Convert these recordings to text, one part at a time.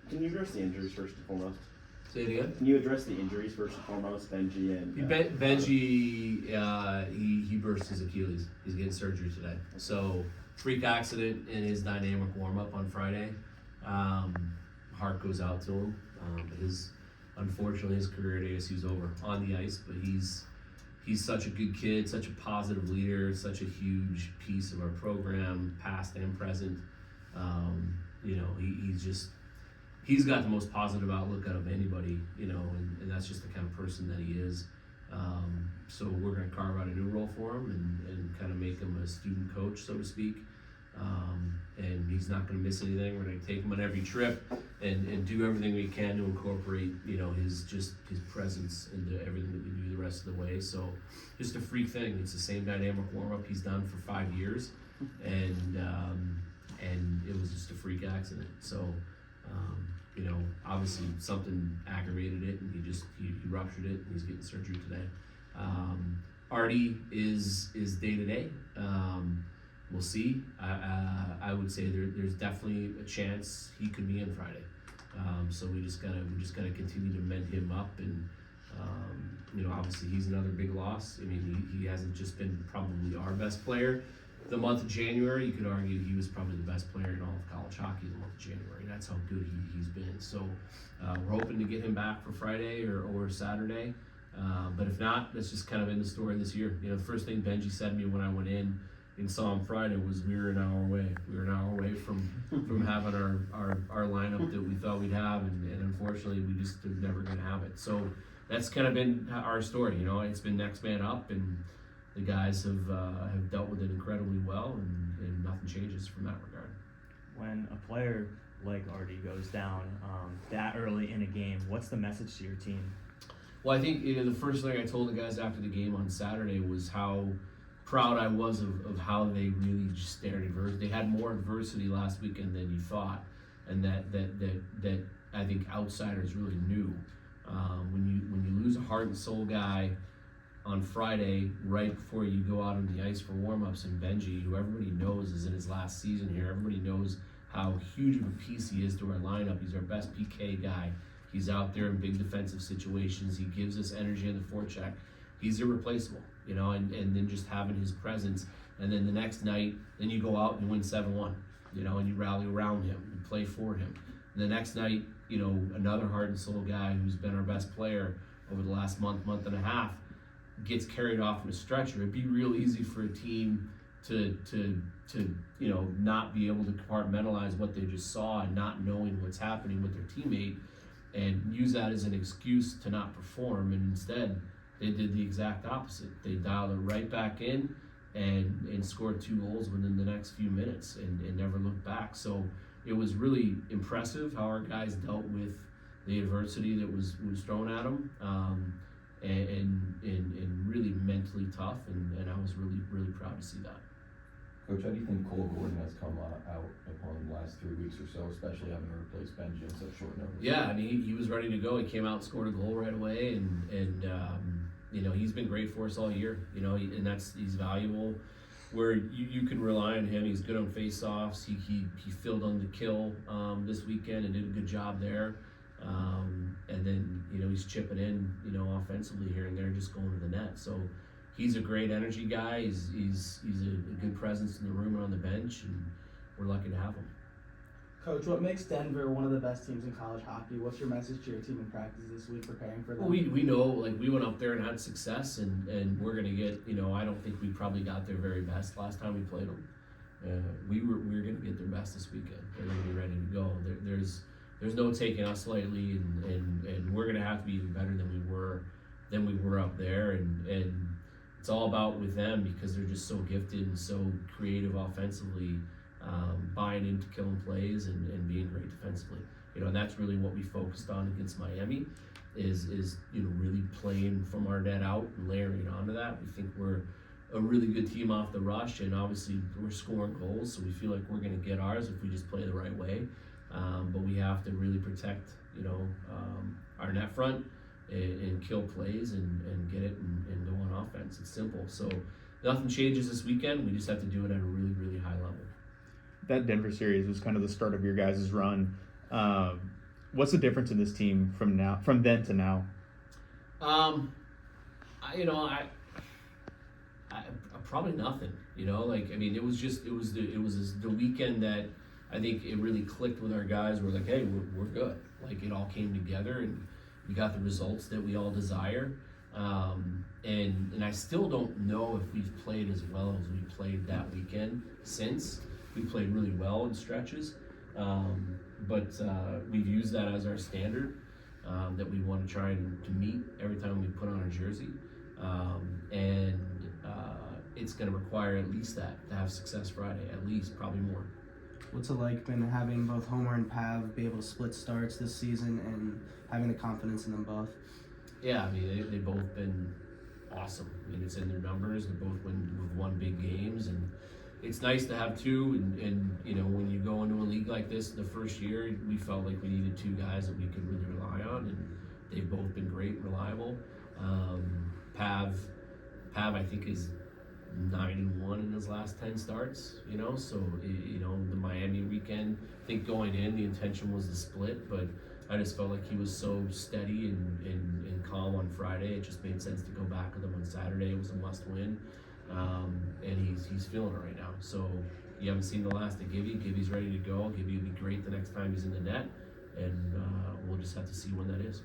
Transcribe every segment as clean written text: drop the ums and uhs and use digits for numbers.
Can you address the injuries first and foremost? Say it again? Can you address the injuries first and foremost, Benji and... Benji, he burst his Achilles. He's getting surgery today. So, freak accident in his dynamic warm-up on Friday. Heart goes out to him. Unfortunately, his career at ASU's over on the ice, but he's such a good kid, such a positive leader, such a huge piece of our program, past and present. He's got the most positive outlook out of anybody, and that's just the kind of person that he is. So we're going to carve out a new role for him and kind of make him a student coach, so to speak. And he's not going to miss anything. We're going to take him on every trip and do everything we can to incorporate, his presence into everything that we do the rest of the way. So just a freak thing. It's the same dynamic warm-up he's done for 5 years, and it was just a freak accident. So, obviously something aggravated it, and he ruptured it, and he's getting surgery today. Artie is day to day. We'll see. I would say there's definitely a chance he could be in Friday. So we just gotta continue to mend him up, and obviously he's another big loss. I mean, he hasn't just been probably our best player. The month of January, you could argue he was probably the best player in all of college hockey the month of January. That's how good he's been. So we're hoping to get him back for Friday or Saturday. But if not, that's just kind of in the story this year. The first thing Benji said to me when I went in and saw him Friday was we were an hour away. We were an hour away from having our lineup that we thought we'd have, and unfortunately we just are never going to have it. So that's kind of been our story. It's been next man up, and the guys have dealt with it incredibly well, and nothing changes from that regard. When a player like Artie goes down that early in a game, what's the message to your team? Well, I think the first thing I told the guys after the game on Saturday was how proud I was of how they really just stared adversity. They had more adversity last weekend than you thought, and that I think outsiders really knew. When you lose a heart and soul guy on Friday, right before you go out on the ice for warm-ups, and Benji, who everybody knows is in his last season here, everybody knows how huge of a piece he is to our lineup. He's our best PK guy. He's out there in big defensive situations. He gives us energy in the forecheck. He's irreplaceable, and then just having his presence. And then the next night, then you go out and win 7-1, and you rally around him and play for him. And the next night, another heart and soul guy who's been our best player over the last month and a half gets carried off in a stretcher. It'd be real easy for a team to not be able to compartmentalize what they just saw and not knowing what's happening with their teammate and use that as an excuse to not perform. And instead, they did the exact opposite. They dialed it right back in and scored 2 goals within the next few minutes and never looked back. So it was really impressive how our guys dealt with the adversity that was thrown at them. And really mentally tough, and I was really, really proud to see that. Coach, how do you think Cole Gordon has come out upon the last 3 weeks or so, especially having to replace Benji in such short notice? Yeah, I mean, he was ready to go. He came out and scored a goal right away, and he's been great for us all year, and he's valuable. Where you can rely on him. He's good on face-offs. He filled on the kill this weekend and did a good job there. And then, he's chipping in, offensively here and there, just going to the net. So he's a great energy guy. He's a good presence in the room and on the bench, and we're lucky to have him. Coach, what makes Denver one of the best teams in college hockey? What's your message to your team in practice this week preparing for them? Well, we know, we went up there and had success, and we're going to get, I don't think we probably got their very best last time we played them. We're going to get their best this weekend. They're going to be ready to go. There's no taking us lightly, and we're going to have to be even better than we were up there, and it's all about with them because they're just so gifted and so creative offensively, buying into killing plays and being great defensively. And that's really what we focused on against Miami is really playing from our net out and layering onto that. We think we're a really good team off the rush, and obviously we're scoring goals, so we feel like we're going to get ours if we just play the right way. But we have to really protect, our net front and kill plays and get it and go on offense. It's simple. So nothing changes this weekend. We just have to do it at a really, really high level. That Denver series was kind of the start of your guys' run. What's the difference in this team from then to now? I probably nothing. Like, I mean, it was the weekend that I think it really clicked with our guys. We're like, hey, we're good. Like, it all came together and we got the results that we all desire. And I still don't know if we've played as well as we played that weekend since. We played really well in stretches, but we've used that as our standard that we want to try to meet every time we put on our jersey. And it's going to require at least that to have success Friday, at least, probably more. What's it like been having both Homer and Pav be able to split starts this season and having the confidence in them both? Yeah, I mean, they've both been awesome. I mean, it's in their numbers. They both won big games, and it's nice to have two. And when you go into a league like this, the first year, we felt like we needed two guys that we could really rely on, and they've both been great and reliable. Pav, I think, is 9-1 in his last 10 starts. So the Miami weekend, I think going in, the intention was to split, but I just felt like he was so steady and calm on Friday. It just made sense to go back with him on Saturday. It was a must win. And he's feeling it right now. So you haven't seen the last of Gibby. Gibby's ready to go. Gibby will be great the next time he's in the net. And we'll just have to see when that is.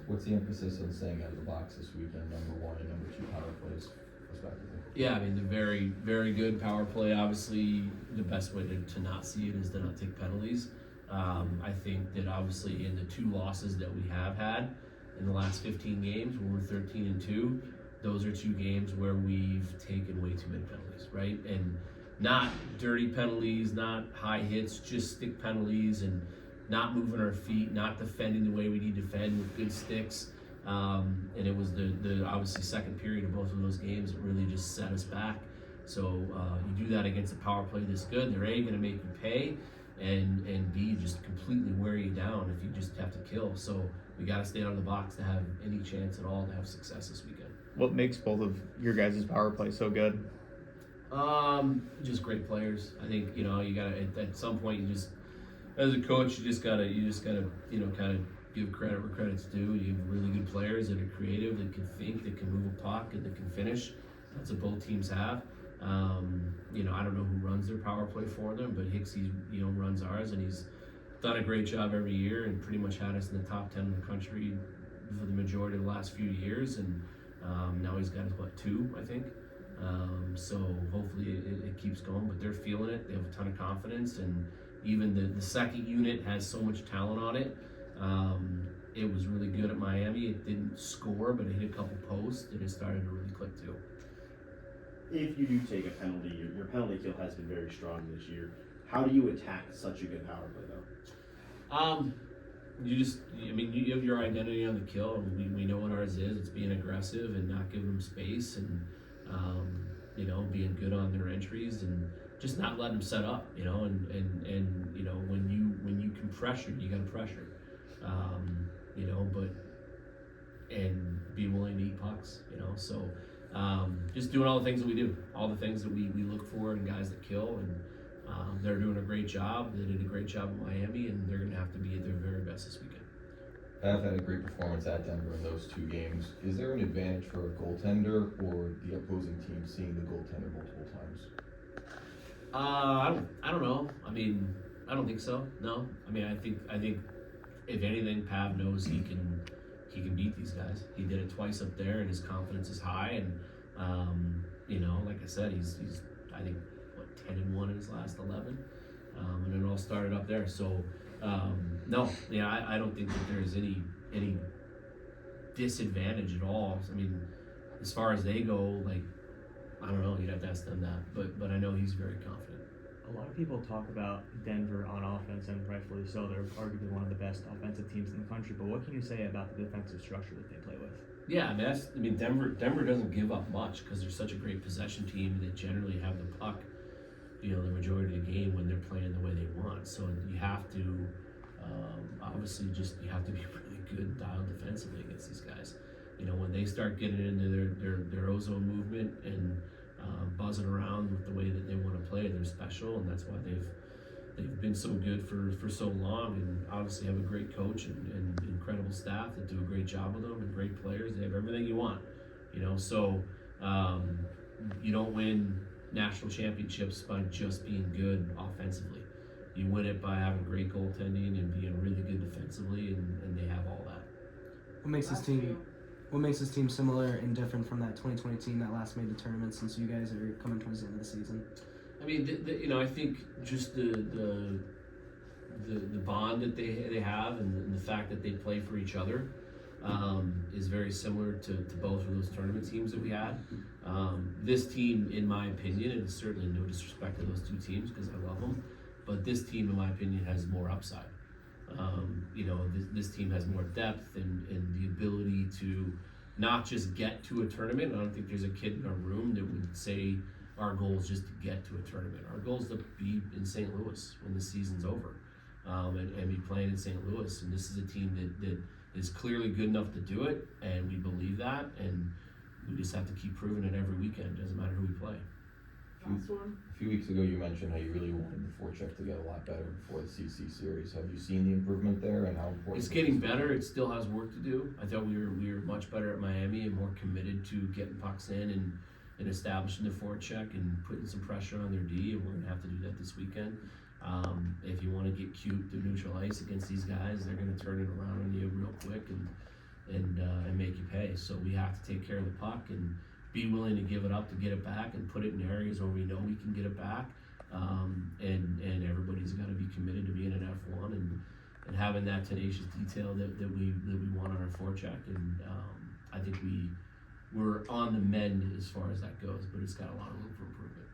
What's the emphasis on staying out of the box this weekend, number one and number two power plays, respectively? Yeah, I mean, the very, very good power play. Obviously, the best way to not see it is to not take penalties. I think that obviously in the two losses that we have had in the last 15 games, when we're 13-2, those are two games where we've taken way too many penalties, right? And not dirty penalties, not high hits, just stick penalties, and not moving our feet, not defending the way we need to defend with good sticks. And it was the obviously second period of both of those games that really just set us back. So you do that against a power play this good, they're A, going to make you pay, and B, just completely wear you down if you just have to kill. So we got to stay out of the box to have any chance at all to have success this weekend. What makes both of your guys' power play so good? Just great players. I think you gotta at some point you just, as a coach, you just gotta kind of give credit where credit's due. You have really good players that are creative, that can think, that can move a puck, and that can finish. That's what both teams have. I don't know who runs their power play for them, but Hicksy, runs ours, and he's done a great job every year and pretty much had us in the top 10 in the country for the majority of the last few years. And now he's got, two, I think. So hopefully it keeps going, but they're feeling it. They have a ton of confidence, and even the second unit has so much talent on it. It was really good at Miami. It didn't score, but it hit a couple posts, and it started to really click too. If you do take a penalty, your penalty kill has been very strong this year. How do you attack such a good power play, though? You have your identity on the kill, and we know what ours is. It's being aggressive and not giving them space, and being good on their entries, and just not letting them set up. And when you can pressure, you got to pressure. And be willing to eat pucks. So just doing all the things that we do, all the things that we look for in guys that kill, and they're doing a great job. They did a great job in Miami, and they're going to have to be at their very best this weekend. Pav had a great performance at Denver in those two games. Is there an advantage for a goaltender or the opposing team seeing the goaltender multiple times? I don't know. I mean, I don't think so. No. I mean, I think if anything, Pav knows he can beat these guys. He did it twice up there, and his confidence is high. And like I said, he's I think 10-1 in his last 11, and it all started up there. So no, I don't think that there's any disadvantage at all. I mean, as far as they go, I don't know. You'd have to ask them that, but I know he's very confident. A lot of people talk about Denver on offense, and rightfully so. They're arguably one of the best offensive teams in the country. But what can you say about the defensive structure that they play with? Yeah, I mean, Denver doesn't give up much because they're such a great possession team. They generally have the puck, the majority of the game when they're playing the way they want. So you have to, obviously, you have to be really good and dialed defensively against these guys. When they start getting into their ozone movement and buzzing around with the way that they want to play, they're special, and that's why they've they've been so good for so long, and obviously have a great coach and incredible staff that do a great job with them, and great players. They have everything you want, you know. So you don't win national championships by just being good offensively. You win it by having great goaltending and being really good defensively, and they have all that. What makes this team similar and different from that 2020 team that last made the tournament, since you guys are coming towards the end of the season? I mean, you know, I think just the bond that they have, and the fact that they play for each other is very similar to both of those tournament teams that we had. This team, in my opinion, and it's certainly no disrespect to those two teams because I love them, but this team, in my opinion, has more upside. You know, this team has more depth and the ability to not just get to a tournament. I don't think there's a kid in our room that would say our goal is just to get to a tournament. Our goal is to be in St. Louis when the season's over, and be playing in St. Louis. And this is a team that is clearly good enough to do it, and we believe that, and we just have to keep proving it every weekend. Doesn't matter who we play. A few weeks ago, you mentioned how you really wanted the forecheck to get a lot better before the CC series. Have you seen the improvement there, and how important? It's getting better. It still has work to do. I thought we were much better at Miami and more committed to getting pucks in and establishing the forecheck and putting some pressure on their D, and we're gonna have to do that this weekend. If you want to get cute to neutral ice against these guys, they're gonna turn it around on you real quick and make you pay. So we have to take care of the puck and be willing to give it up to get it back, and put it in areas where we know we can get it back. And everybody's got to be committed to being an F1 and having that tenacious detail that we want on our forecheck. And I think we're on the mend as far as that goes, but it's got a lot of room for improvement.